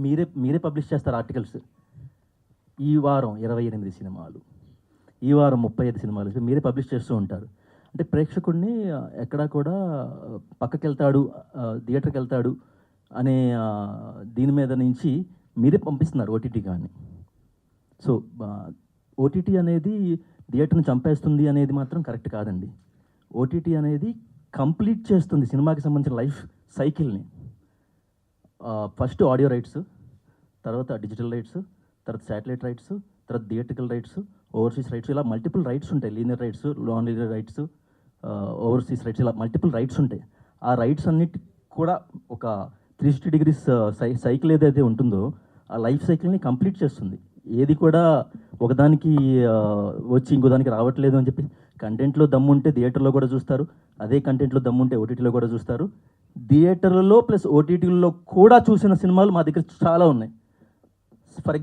మీరే పబ్లిష్ చేస్తారు ఆర్టికల్స్. ఈ వారం 28 సినిమాలు, ఈ వారం 35 సినిమాలు మీరే పబ్లిష్ చేస్తూ ఉంటారు. అంటే ప్రేక్షకుడిని ఎక్కడా కూడా పక్కకెళ్తాడు, థియేటర్కి వెళ్తాడు అనే దీని మీద నుంచి మీరే పంపిస్తున్నారు ఓటీటీ కానీ. సో ఓటీటీ అనేది థియేటర్ని చంపేస్తుంది అనేది మాత్రం కరెక్ట్ కాదండి. ఓటీటీ అనేది కంప్లీట్ చేస్తుంది సినిమాకి సంబంధించిన లైఫ్ సైకిల్ని. ఫస్ట్ ఆడియో రైట్స్, తర్వాత డిజిటల్ రైట్స్, తర్వాత శాటిలైట్ రైట్స్, తర్వాత థియేట్రికల్ రైట్స్, ఓవర్సీస్ రైట్స్, ఇలా మల్టిపుల్ రైట్స్ ఉంటాయి. Linear rights, non linear rights, overseas rights, ఇలా మల్టిపుల్ రైట్స్ ఉంటాయి. ఆ రైట్స్ అన్నిటి కూడా ఒక 360 డిగ్రీస్ సైకిల్ ఏదైతే ఉంటుందో ఆ లైఫ్ సైకిల్ని కంప్లీట్ చేస్తుంది. ఏది కూడా ఒకదానికి వచ్చి ఇంకో దానికి రావట్లేదు అని చెప్పి, కంటెంట్లో దమ్ముంటే థియేటర్లో కూడా చూస్తారు, అదే కంటెంట్లో దమ్ముంటే ఓటీటీలో కూడా చూస్తారు. థియేటర్లలో ప్లస్ ఓటీటీలలో కూడా చూసిన సినిమాలు మా దగ్గర చాలా ఉన్నాయి. For example